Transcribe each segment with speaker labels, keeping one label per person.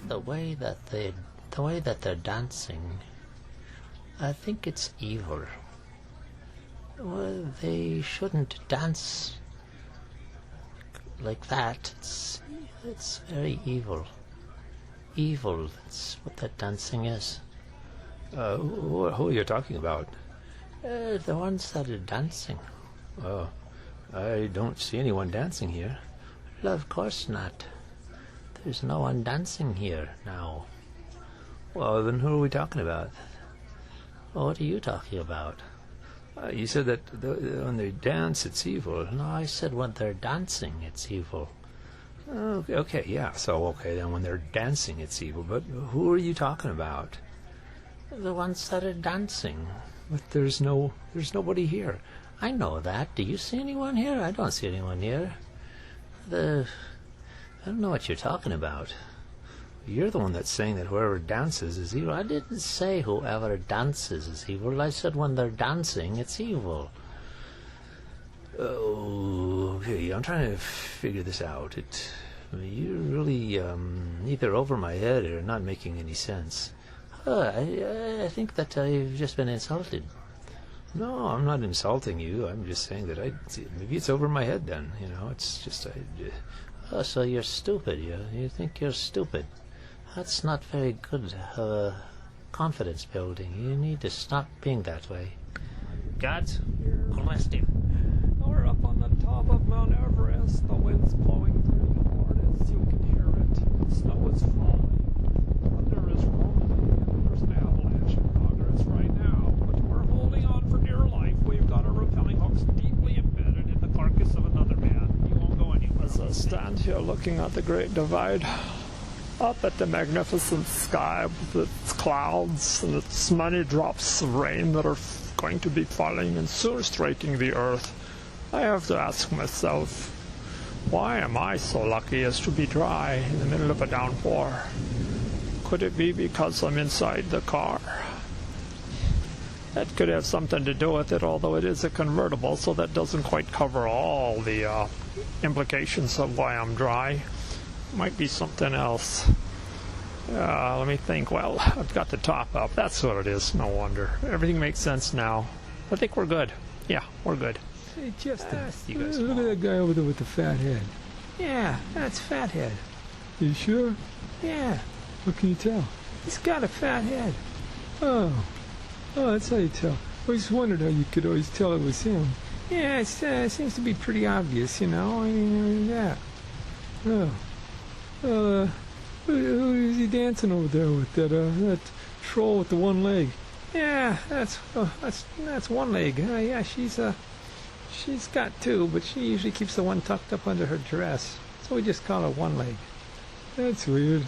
Speaker 1: the way that they're dancing, I think it's evil. Well, they shouldn't dance like that. It's very evil. Evil, that's what that dancing is.
Speaker 2: Who are you talking about?
Speaker 1: The ones that are dancing.
Speaker 2: Oh, I don't see anyone dancing here.
Speaker 1: Well, of course not. There's no one dancing here now.
Speaker 2: Well, then who are we talking about?
Speaker 1: What are you talking about?
Speaker 2: You said that when they dance, it's evil.
Speaker 1: No, I said when they're dancing, it's evil.
Speaker 2: Okay, yeah. So, okay, then when they're dancing, it's evil. But who are you talking about?
Speaker 1: The ones that are dancing.
Speaker 2: But there's nobody here.
Speaker 1: I know that. Do you see anyone here? I don't see anyone here. I don't know what you're talking about.
Speaker 2: You're the one that's saying that whoever dances is evil.
Speaker 1: I didn't say whoever dances is evil. I said when they're dancing, it's evil.
Speaker 2: Oh, okay. I'm trying to figure this out. You're really either over my head or not making any sense.
Speaker 1: I think that you've just been insulted.
Speaker 2: No, I'm not insulting you. I'm just saying that maybe it's over my head then. It's just
Speaker 1: so you're stupid. You think you're stupid. That's not very good confidence building. You need to stop being that way. Gods, bless him.
Speaker 3: We're up on the top of Mount Everest. The wind's blowing through the forest. You can hear it. Snow is falling. Thunder is rolling. And there's an avalanche in progress right now. But we're holding on for dear life. We've got our rappelling hooks deeply embedded in the carcass of another man. You won't go anywhere. As I stand here looking at the Great Divide, up at the magnificent sky with its clouds and its many drops of rain that are going to be falling and soon striking the earth, I have to ask myself, why am I so lucky as to be dry in the middle of a downpour? Could it be because I'm inside the car? That could have something to do with it, although it is a convertible, so that doesn't quite cover all the implications of why I'm dry. Might be something else. Let me think. Well, I've got the top up. That's what it is. No wonder. Everything makes sense now. I think we're good. Yeah, we're good.
Speaker 4: Hey, Justin,
Speaker 3: you guys
Speaker 4: look at that guy over there with the fat head.
Speaker 3: Yeah, that's Fathead.
Speaker 4: You sure?
Speaker 3: Yeah,
Speaker 4: What can you tell?
Speaker 3: he's got a fat head.
Speaker 4: Oh, that's how you tell. I always wondered how you could always tell it was him.
Speaker 3: Yeah, it seems to be pretty obvious, I mean, yeah.
Speaker 4: Oh, who is he dancing over there with? That troll with the one leg?
Speaker 3: Yeah, that's one leg. Yeah, she's got two, but she usually keeps the one tucked up under her dress. So we just call her one leg.
Speaker 4: That's weird.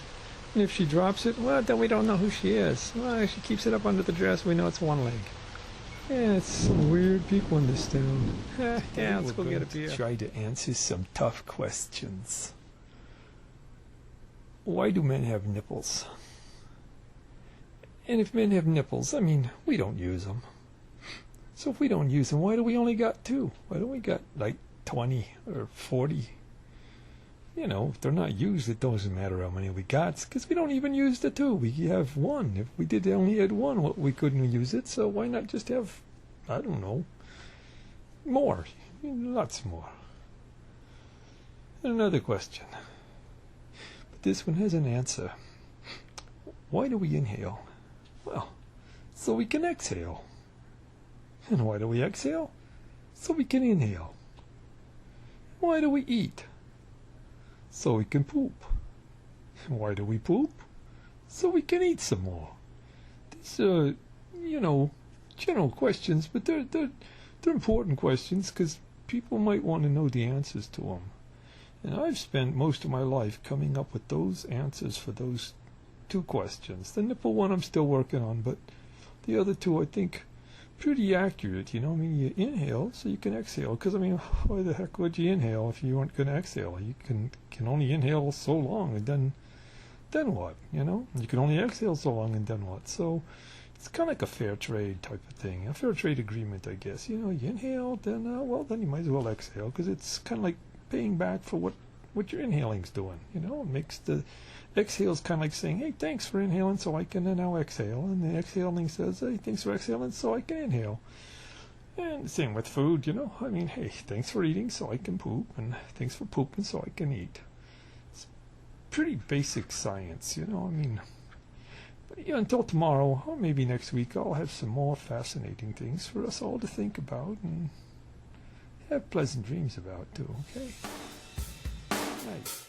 Speaker 4: And if she drops it,
Speaker 3: Well, then we don't know who she is. Well, if she keeps it up under the dress, we know it's one leg.
Speaker 4: yeah, it's some weird people in this town.
Speaker 3: Yeah, let's go get a beer.
Speaker 4: Try to answer some tough questions. Why do men have nipples? And if men have nipples, I mean, we don't use them. So if we don't use them, why do we only got two? Why don't we got like 20 or 40? If they're not used, it doesn't matter how many we got, because we don't even use the two. We have one. If we did only had one, we couldn't use it, so why not just have, I don't know, more? Lots more. And another question. But this one has an answer. Why do we inhale? Well, so we can exhale. And why do we exhale? So we can inhale. Why do we eat? So we can poop. And why do we poop? So we can eat some more. These are, general questions, but they're important questions because people might want to know the answers to them. And I've spent most of my life coming up with those answers for those two questions. The nipple one I'm still working on, but the other two I think pretty accurate. I mean, you inhale so you can exhale, because I mean, why the heck would you inhale if you weren't going to exhale? You can only inhale so long, and then what? You can only exhale so long, and then what? So it's kind of like a fair trade type of thing, a fair trade agreement, I guess. You inhale, then you might as well exhale, because it's kind of like paying back for what what your inhaling's doing. You know, it makes the exhale's kind of like saying, hey, thanks for inhaling so I can now exhale. And the exhaling says, hey, thanks for exhaling so I can inhale. And same with food, you know. I mean, hey, thanks for eating so I can poop, and thanks for pooping so I can eat. It's pretty basic science, you know. I mean, but yeah, until tomorrow, or maybe next week, I'll have some more fascinating things for us all to think about and have pleasant dreams about too, okay? Night.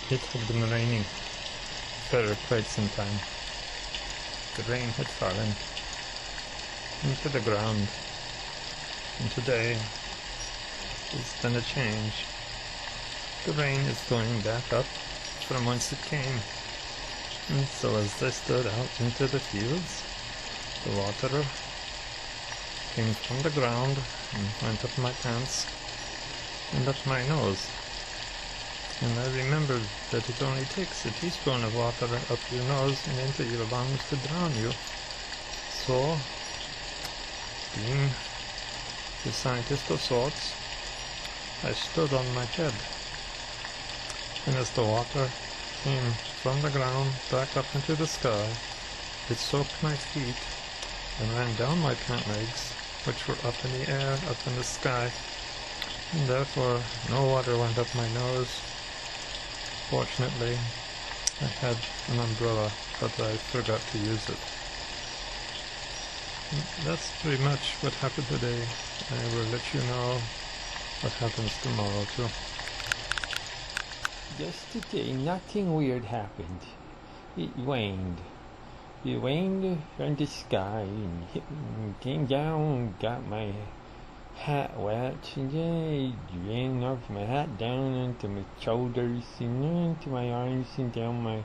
Speaker 3: It had been raining for quite some time. The rain had fallen into the ground, and today there's been a change. The rain is going back up from whence it came, and so as I stood out into the fields, the water came from the ground and went up my pants and up my nose. And I remembered that it only takes a teaspoon of water up your nose and into your lungs to drown you. So, being a scientist of sorts, I stood on my head. And as the water came from the ground back up into the sky, it soaked my feet and ran down my pant legs, which were up in the air, up in the sky, and therefore no water went up my nose. Fortunately, I had an umbrella, but I forgot to use it. That's pretty much what happened today. I will let you know what happens tomorrow too.
Speaker 5: Yesterday, nothing weird happened. It rained. It rained from the sky and came down, got my hat wet, and then it ran off my hat down into my shoulders and into my arms and down my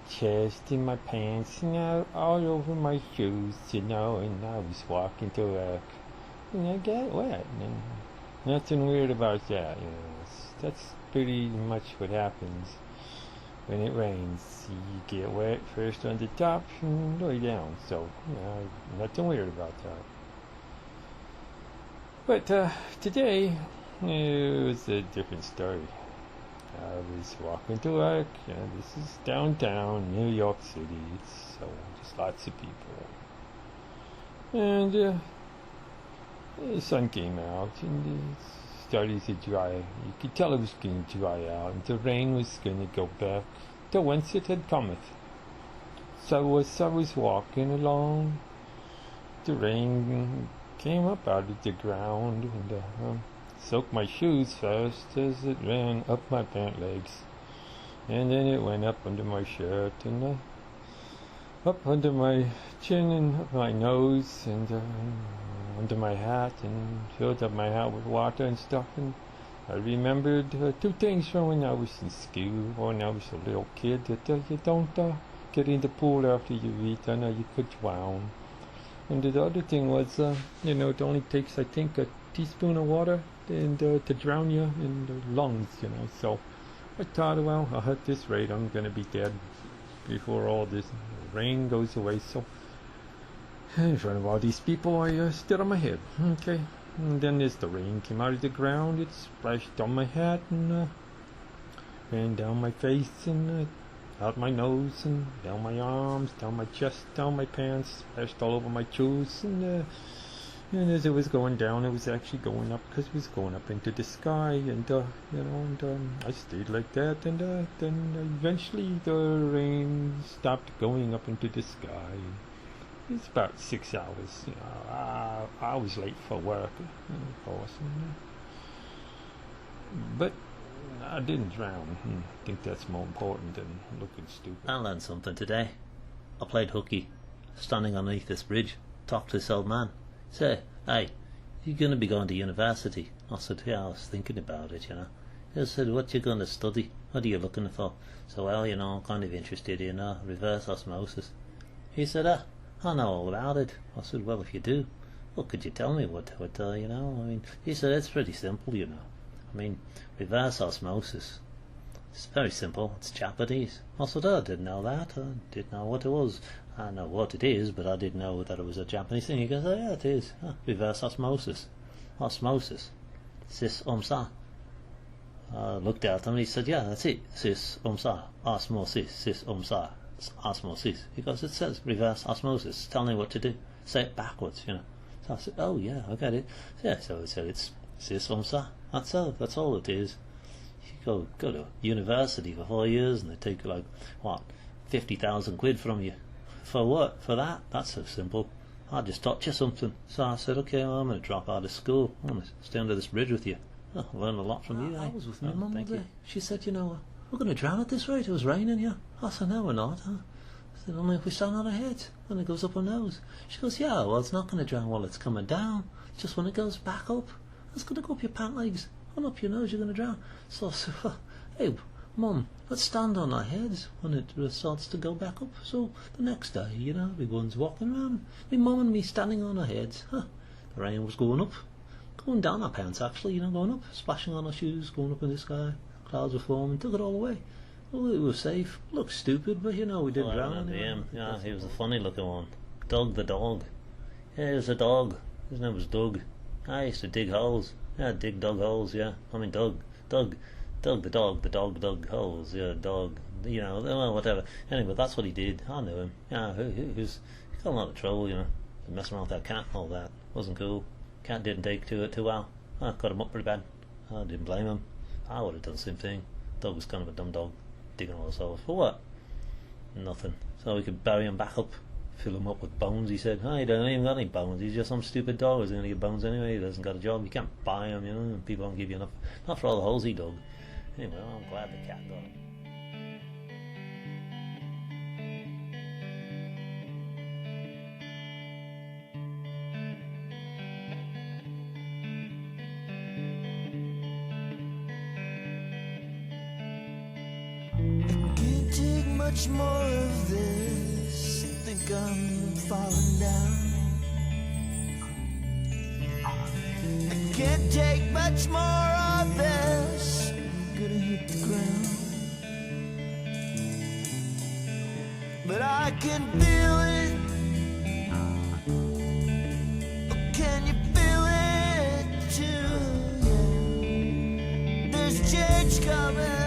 Speaker 5: chest and my pants and all over my shoes, and I was walking to work and I got wet. And nothing weird about that. That's pretty much what happens when it rains. You get wet first on the top and way down, so nothing weird about that. But today it was a different story. I was walking to work. This is downtown New York City, so just lots of people. And the sun came out and it started to dry. You could tell it was going to dry out, and the rain was going to go back to whence it had cometh. So as I was walking along, the rain came up out of the ground and soaked my shoes first as it ran up my pant legs, and then it went up under my shirt and up under my chin and up my nose and under my hat, and filled up my hat with water and stuff. And I remembered two things from when I was in school or when I was a little kid, that you don't get in the pool after you eat. I know you could drown. And the other thing was, it only takes, I think, a teaspoon of water and to drown you in the lungs, So I thought, well, at this rate, I'm going to be dead before all this rain goes away. So in front of all these people, I stood on my head. Okay. And then as the rain came out of the ground, it splashed on my hat and ran down my face and out my nose and down my arms, down my chest, down my pants, splashed all over my shoes. And as it was going down, it was actually going up because it was going up into the sky. And I stayed like that. And then eventually the rain stopped going up into the sky. It's about 6 hours. I was late for work, of course. But I didn't drown. I think that's more important than looking stupid.
Speaker 1: I learned something today. I played hooky, standing underneath this bridge, talked to this old man. Say, hey, you going to be going to university? I said, yeah, I was thinking about it, He said, what you going to study? What are you looking for? So, well, I'm kind of interested in reverse osmosis. He said, I know all about it. I said, well, if you do, well, could you tell me what he said, it's pretty simple, reverse osmosis. It's very simple. It's Japanese. I said, I didn't know that. I didn't know what it was. I know what it is, but I didn't know that it was a Japanese thing. He goes, oh, yeah, it is. Reverse osmosis. Osmosis. Sis umsa. I looked at him and he said, yeah, that's it. Sis umsa. Osmosis. Sis umsa. Osmosis. Because it says reverse osmosis. Tell me what to do. Say it backwards, So I said, oh, yeah, I get it. Yeah, so it's sis umsa. That's all it is. You go to university for 4 years and they take 50,000 quid from you. For what? For that? That's so simple. I just taught you something. So I said, okay, well, I'm going to drop out of school. I'm going to stay under this bridge with you. I learned a lot from you. I was with my mum all day. She said, we're going to drown at this rate. It was raining here. I said, no, we're not. I said, only if we stand on our heads when it goes up our nose. She goes, yeah, well, it's not going to drown while it's coming down. Just when it goes back up. It's going to go up your pant legs. And up your nose, you're going to drown. So I said, hey, Mum, let's stand on our heads when it starts to go back up. So the next day, everyone's walking around. My mum and me standing on our heads. The rain was going up. Going down our pants, actually, going up. Splashing on our shoes, going up in the sky. Clouds were forming, took it all away. Well, we were safe. Looked stupid, but we didn't drown. Yeah, he was a funny looking one. Doug the dog. Yeah, he was a dog. His name was Doug. I used to dig holes. Yeah, dig dug holes, yeah. Doug the dog dug holes, yeah, dog, whatever. Anyway, that's what he did. I knew him. Yeah, he got a lot of trouble, messing around with that cat and all that. Wasn't cool. Cat didn't take to it too well. I got him up pretty bad. I didn't blame him. I would have done the same thing. Dog was kind of a dumb dog, digging all his holes. For what? Nothing. So we could bury him back up, fill him up with bones. He said, "Oh, he don't even got any bones. He's just some stupid dog who's going to get bones anyway. He doesn't got a job. You can't buy him, you know. And people don't give you enough. Not for all the holes he dug. Anyway, I'm glad the cat got him."
Speaker 6: Can't take much more of this. I think I'm falling down. I can't take much more of this. I'm gonna hit the ground. But I can feel it. Oh, can you feel it too? Yeah. There's change coming.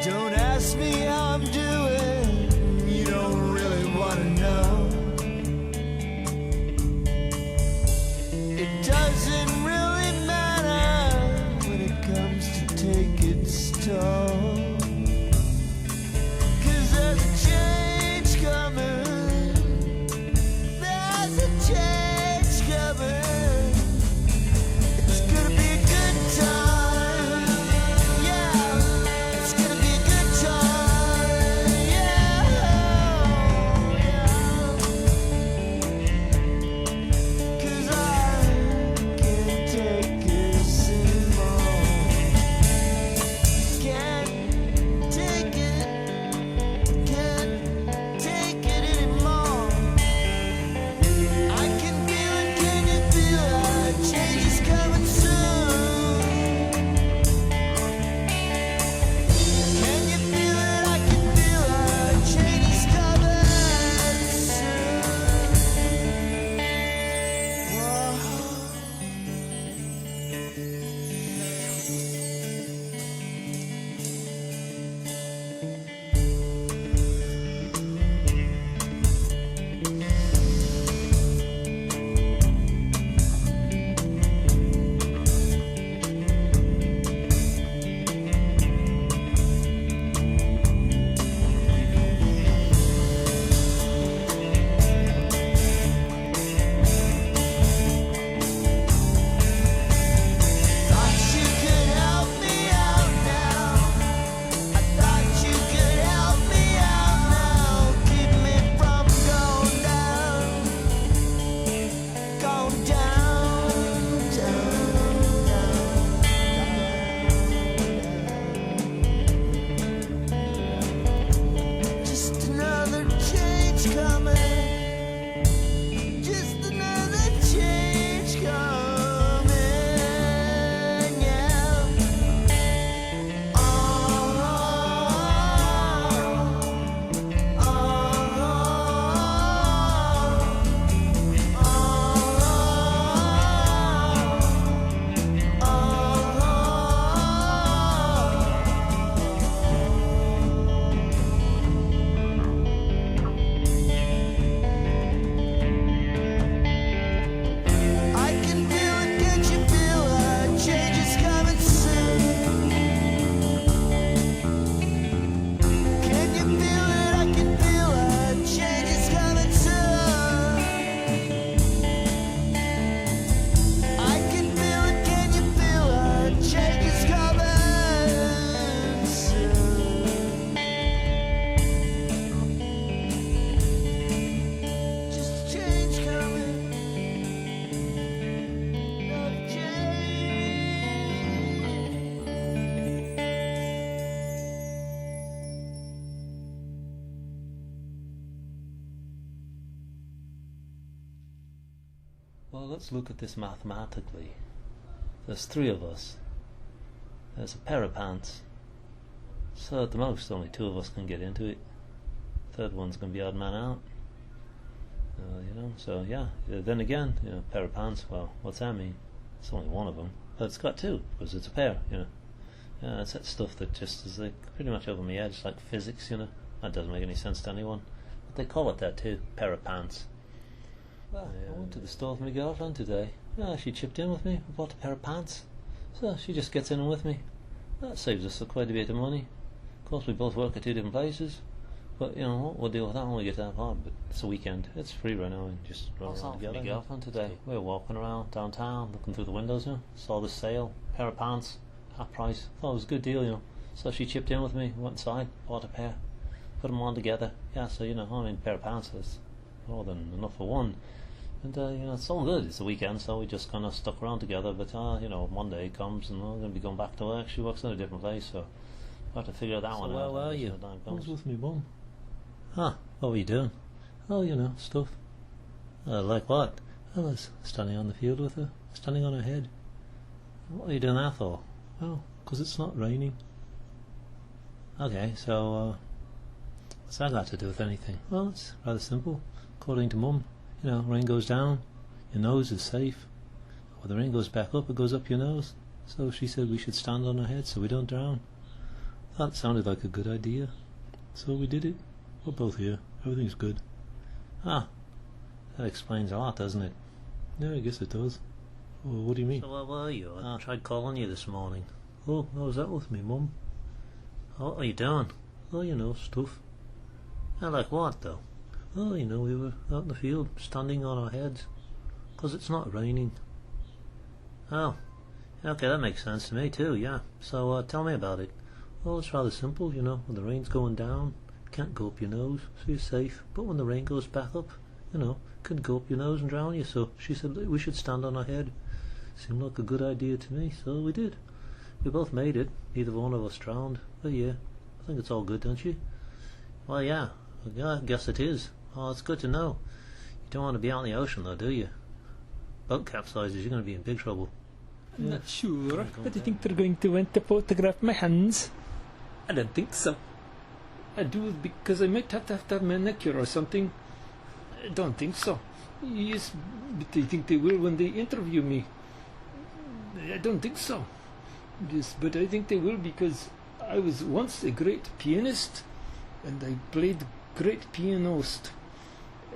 Speaker 6: Don't ask me how I'm doing, you don't really want to know. It doesn't really matter when it comes to take its toll. 'Cause there's a change coming. There's a change coming. It's gonna be a good time. Yeah, it's gonna be a good time. Yeah, yeah. 'Cause I can't take this anymore. Can't take it. Can't take it anymore. I can feel it. Can you feel it? Change is coming soon. Can you feel it? I can feel it. Change is coming soon. Whoa. Thought you could help me out now. I thought you could help me out now. Keep me from going down. Going down. Just another change coming. Just another change coming, yeah. Oh, oh, I can feel it, can't you feel it? Change is coming soon. Can you feel it? I can feel it. Change is coming soon. I can feel it, can you feel it? Change is coming soon. Just change coming. Another change.
Speaker 1: Well, let's look at this mathematically. There's three of us. There's a pair of pants. So at the most, only 2 of us can get into it. Third one's going to be odd man out. So yeah. Then again, pair of pants. Well, what's that mean? It's only one of them, but it's got 2 because it's a pair. Yeah, it's that stuff that just is like pretty much over my head. It's like physics. That doesn't make any sense to anyone. But they call it that too. Pair of pants. Well, I went to the store with my girlfriend today. Yeah, she chipped in with me. We bought a pair of pants. So she just gets in with me. That saves us quite a bit of money. Of course, we both work at 2 different places. But we'll deal with that when we get that far. But it's a weekend. It's free right now, and just run around together. My girlfriend today. We were walking around downtown, looking through the windows. Saw the sale, pair of pants, half price. Thought it was a good deal. So she chipped in with me. Went inside, bought a pair, put them on together. Yeah, so pair of pants is more than enough for one. And it's all good. It's a weekend, so we just kind of stuck around together. But Monday comes, and we're going to be going back to work. She works in a different place, so I have to figure that one out. Where were you? I was with me mum. Huh, what were you doing? Oh, stuff. Like what? I was standing on the field with her, standing on her head. What are you doing that for? Well, 'cause it's not raining. Okay, so, what's that got to do with anything? Well, it's rather simple. According to mum, rain goes down, your nose is safe. When the rain goes back up, it goes up your nose. So she said we should stand on our head so we don't drown. That sounded like a good idea. So we did it. We're both here. Everything's good. Ah, that explains a lot, doesn't it? Yeah, I guess it does. Well, what do you mean? So where were you? I tried calling you this morning. Oh, how was that with me, mum? What are you doing? Oh, stuff. Like what, though? Oh, we were out in the field, standing on our heads. 'Cause it's not raining. Oh, okay, that makes sense to me, too, yeah. So, tell me about it. Well, it's rather simple, when the rain's going down, can't go up your nose, so you're safe. But when the rain goes back up, can go up your nose and drown you. So she said we should stand on our head. Seemed like a good idea to me, so we did. We both made it. Neither one of us drowned. But yeah, I think it's all good, don't you? Well, yeah, I guess it is. Oh, it's good to know. You don't want to be out in the ocean, though, do you? Boat capsizes, you're going to be in big trouble.
Speaker 5: I'm not sure, but I think they're going to want to photograph my hands. I don't think so. I do, because I might have to have a manicure or something. I don't think so. Yes, but I think they will when they interview me. I don't think so. Yes, but I think they will because I was once a great pianist and I played great pianist.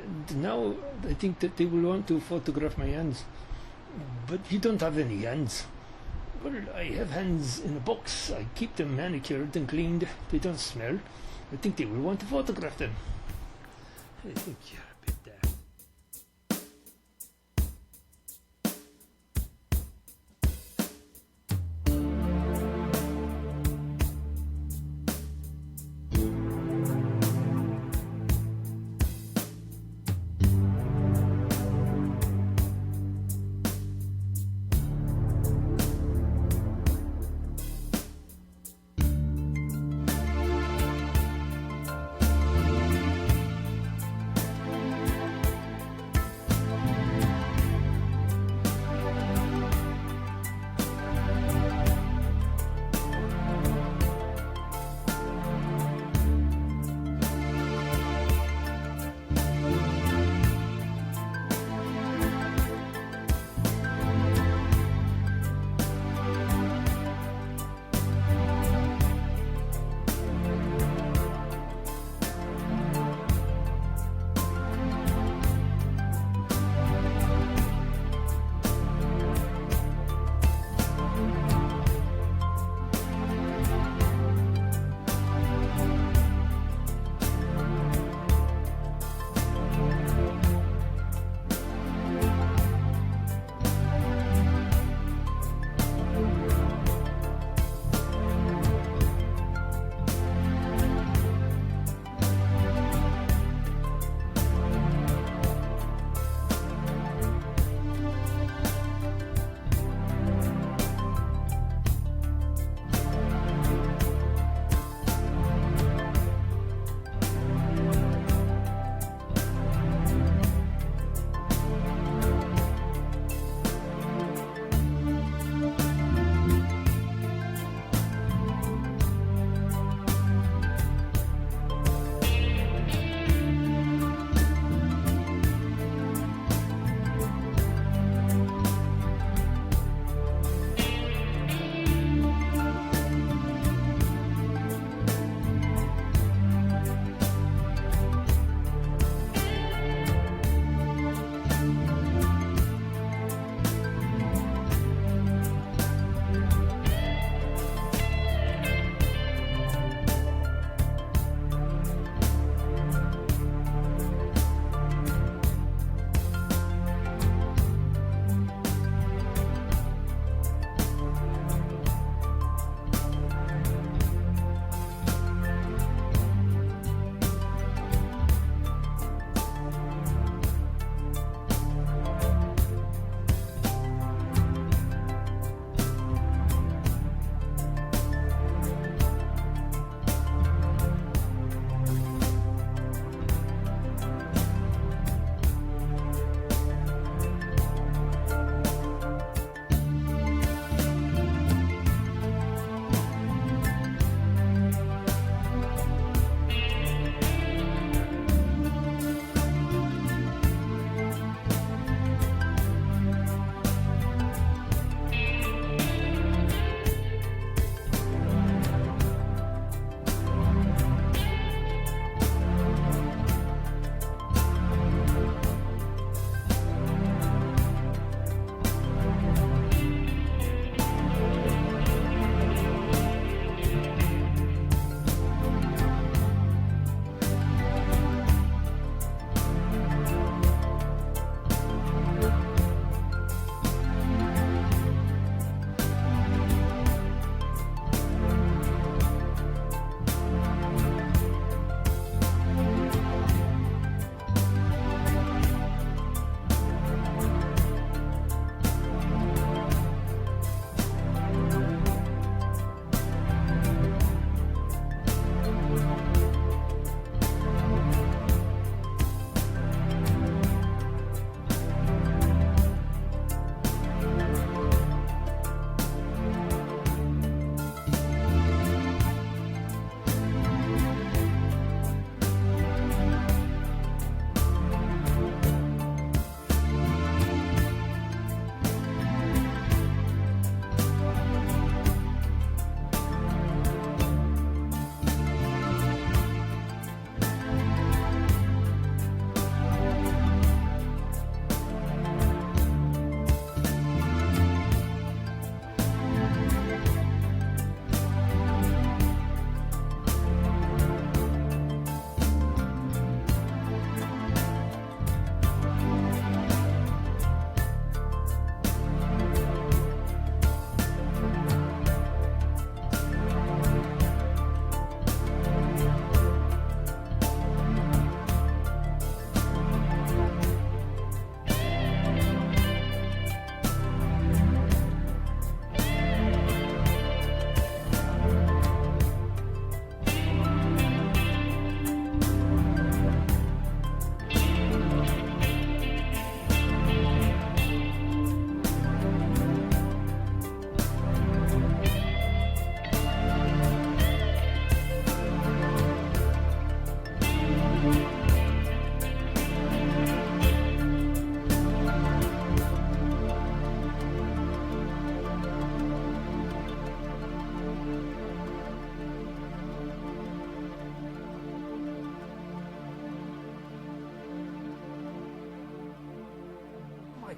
Speaker 5: And now I think that they will want to photograph my hands. But you don't have any hands. Well, I have hands in a box. I keep them manicured and cleaned. They don't smell. I think they will want to photograph them. I think you're a bit there.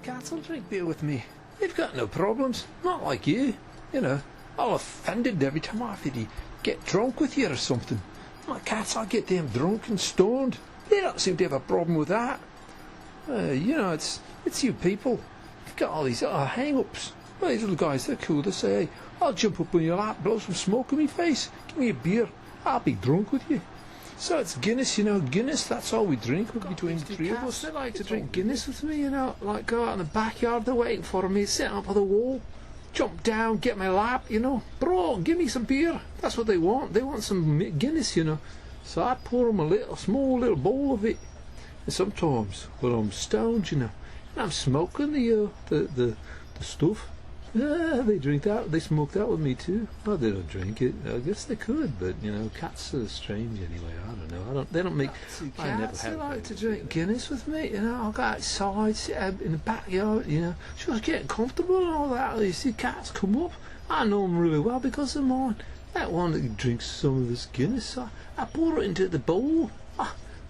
Speaker 2: cats will drink beer with me. They've got no problems. Not like you. You know, all offended every time I have to get drunk with you or something. My cats, I get them drunk and stoned. They don't seem to have a problem with that. You know, it's you people. You've got all these hang-ups. Well, these little guys, they're cool. They say, hey, I'll jump up on your lap, blow some smoke in my face. Give me a beer. I'll be drunk with you. So it's Guinness, you know, Guinness, that's all we drink between the three of us. They like to drink Guinness with me, you know, like go out in the backyard, they're waiting for me, sitting up on the wall, jump down, get my lap, you know. Bro, give me some beer. That's what they want. They want some Guinness, you know. So I pour them a small little bowl of it. And sometimes, when I'm stoned, you know, and I'm smoking the stuff, they drink that. They smoke that with me too. Oh, they don't drink it. I guess they could, but you know, cats are strange anyway. I don't know. They don't make. I never had. They like to drink Guinness with me. You know, I'll go outside, sit out in the backyard. You know, just getting comfortable and all that. You see cats come up. I know them really well because of mine. That one that drinks some of this Guinness, I pour it into the bowl.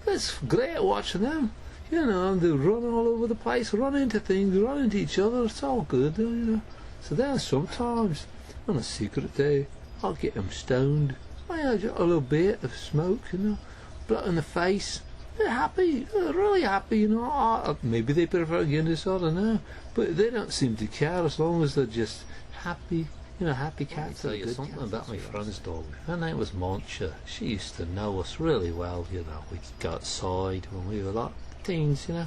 Speaker 2: It's great watching them. You know, they run all over the place, run into things, run into each other. It's all good, you know. So then sometimes, on a secret day, I'll get them stoned. Just a little bit of smoke, you know, blood in the face. They're happy, they're really happy, you know. Maybe they prefer Guinness, I don't know. But they don't seem to care as long as they're just happy. You know, happy cats. I'll tell you something about my friend's dog. Her name was Moncha. She used to know us really well, you know. We'd go outside when we were like teens, you know.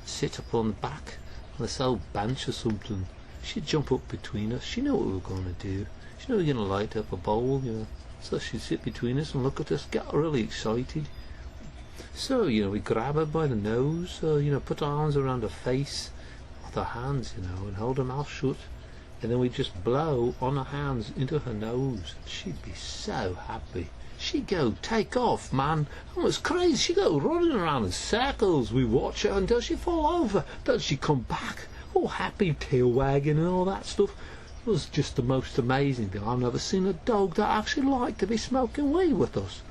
Speaker 2: Sit up on the back on this old bench or something. She'd jump up between us. She knew what we were going to do. She knew we were going to light up a bowl, you know. So she'd sit between us and look at us, get really excited. So, you know, we grab her by the nose, you know, put our arms around her face with our hands, you know, and hold her mouth shut. And then we'd just blow on her hands into her nose. She'd be so happy. She'd go take off, man. It was crazy. She'd go running around in circles. We watch her until she fall over. Then she'd come back, all happy, tail wagging and all that stuff. It was just the most amazing thing. I've never seen a dog that actually liked to be smoking weed with us.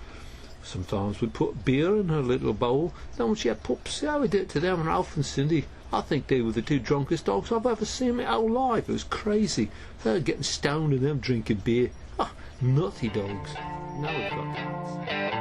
Speaker 2: Sometimes we'd put beer in her little bowl. Then when she had pups, yeah, we did it to them, and Ralph and Cindy. I think they were the two drunkest dogs I've ever seen in my whole life. It was crazy. They were getting stoned and them drinking beer. Nutty dogs. Now we've got cats.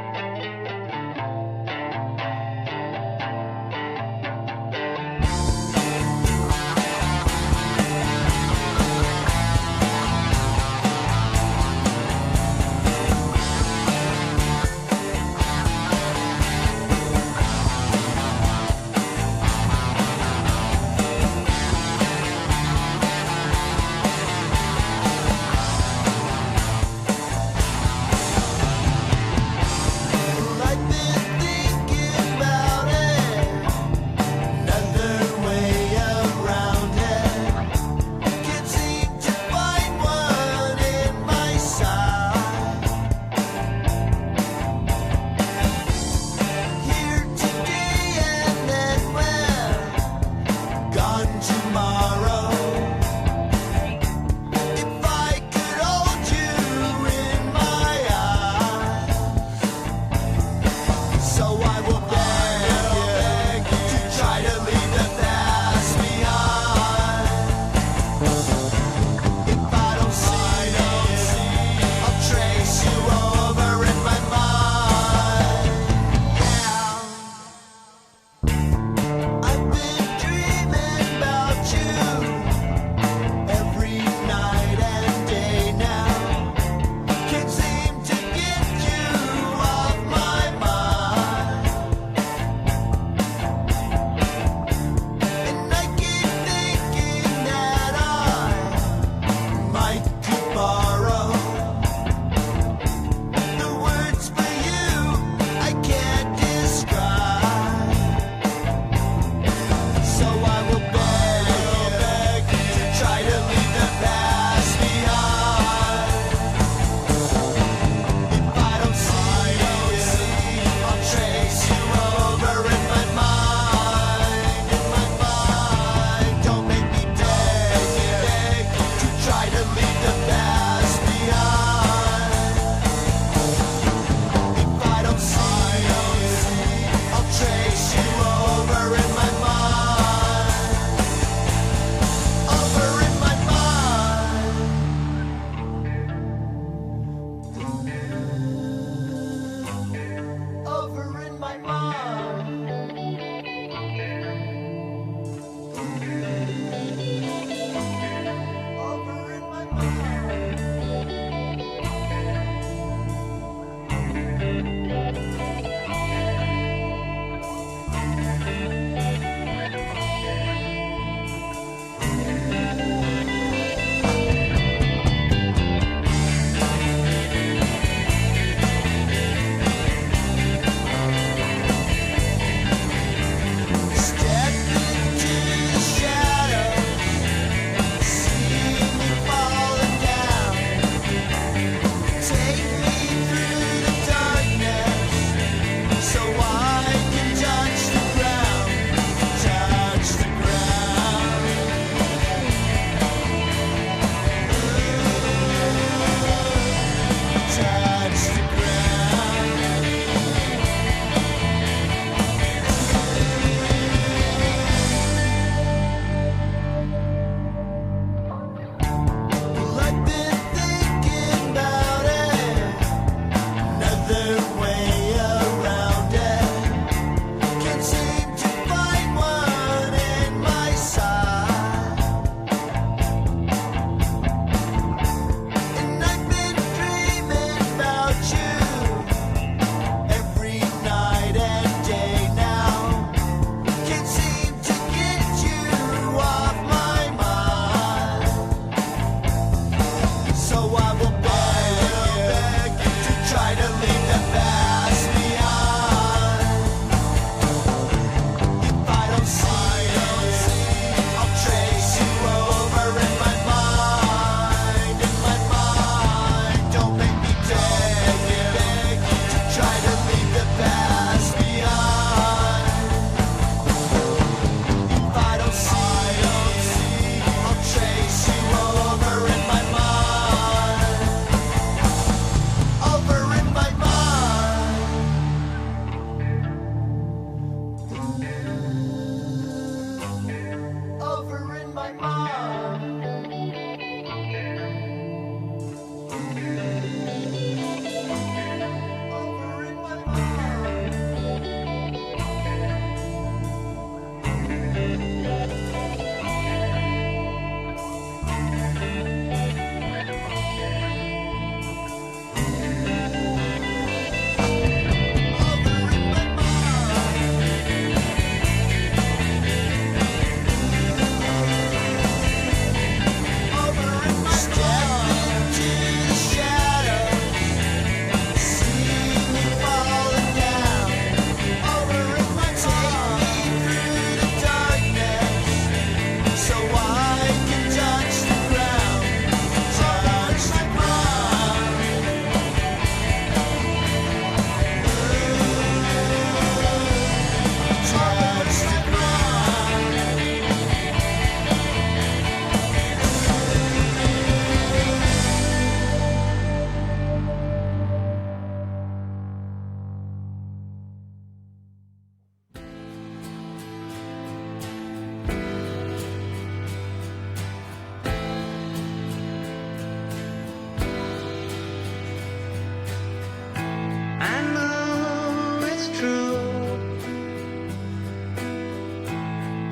Speaker 6: is true.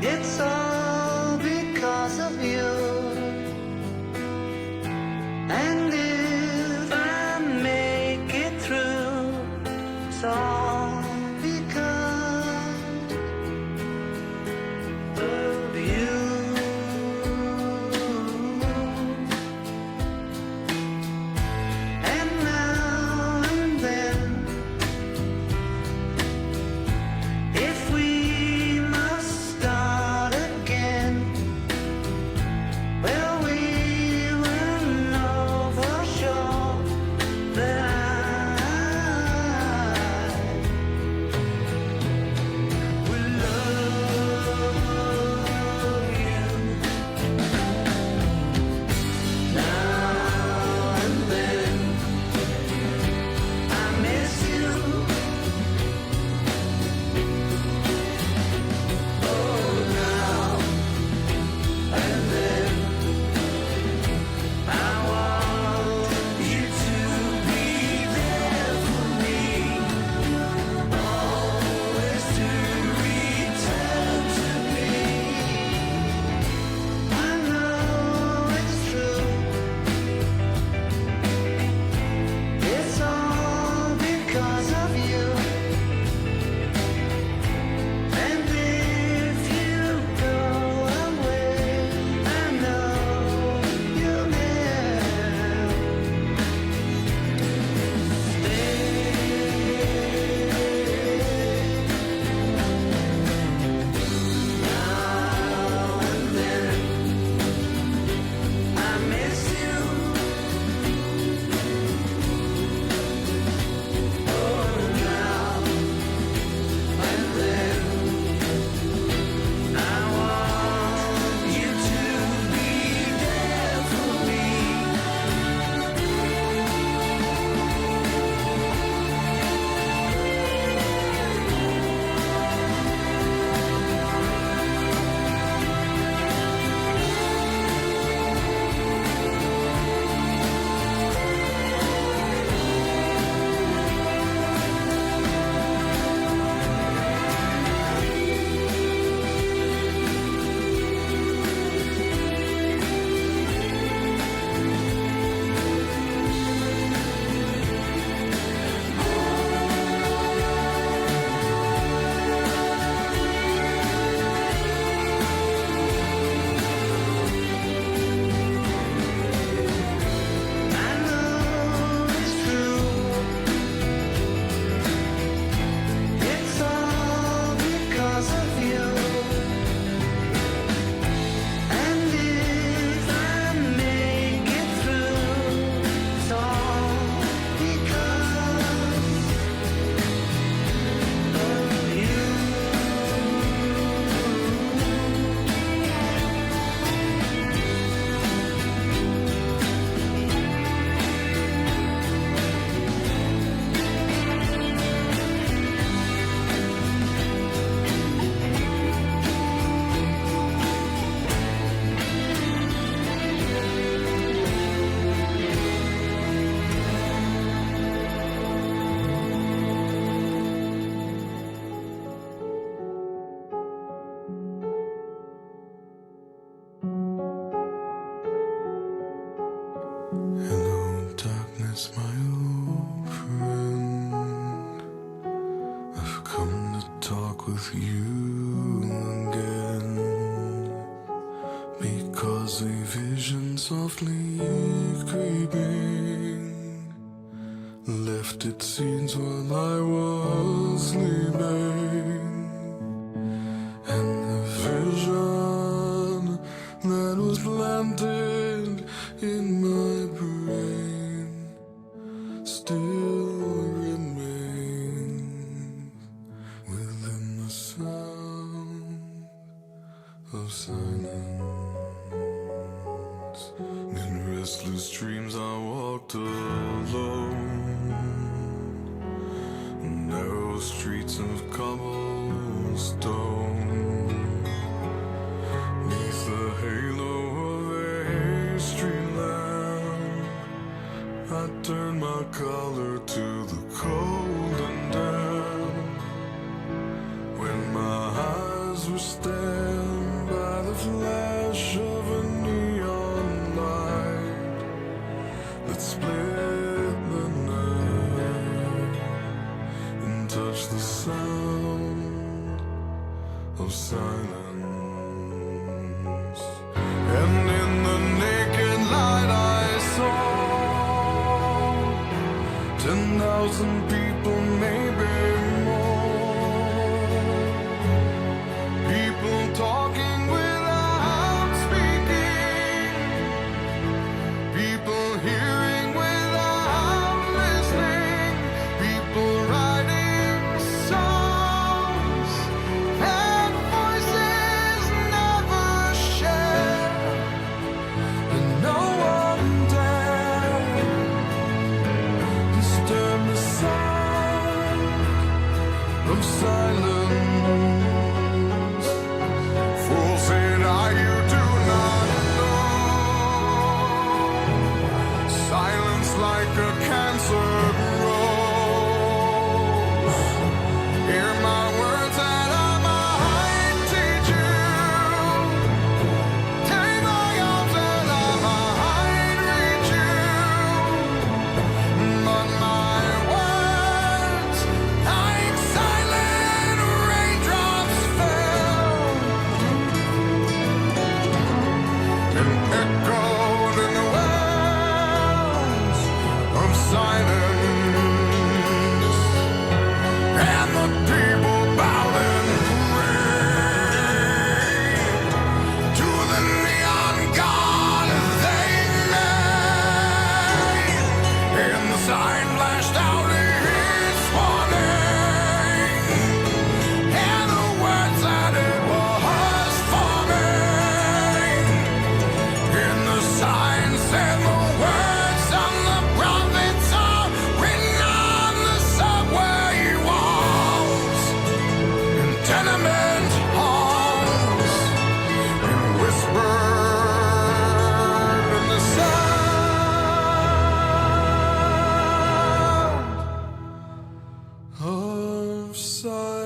Speaker 6: It's all because of you. And if I make it through, it's all because of you. And now and then, if we must start again, well, we will know for sure that I will love you. Now and then, I miss you. Oh, now and then, I want you to be there for me, always to return to me. I know it's true. It's all because of you. And if you go away, I know you'll never stay. Now and then, I miss you. Oh, now and then, I want you to be there for me. I know it's true. It's all because of you. And if I make it through, it's all because of you.
Speaker 7: Hello, darkness, my old friend. I've come to talk with you again, because a vision softly creeping left its seeds while I was sleeping, and the vision that was planted in my brain still remains within the sound of silence. In restless dreams I walked alone, narrow streets of cobblestone, neath the halo of a street lamp. I turned my collar to the cold and damp, watched the sound of silence, and in the naked light I saw 10,000 people, maybe more. People talking without speaking, people hearing without listening, people writing songs that voices never share, and no one dared disturb the sound of silence. Fool said I, you do not know. Silence like a cancer grows. Hear my words that I might teach you. Take my arms and I might reach you. But my words, like silent raindrops, fell and echoed in the wells of silence. And the people bowed and prayed to the neon god they made. And the sign flashed out its warning, and the words that it was forming. And the sign said the words on the prophets are written on the subway walls, in tenement halls, and whispered in the sound of silence.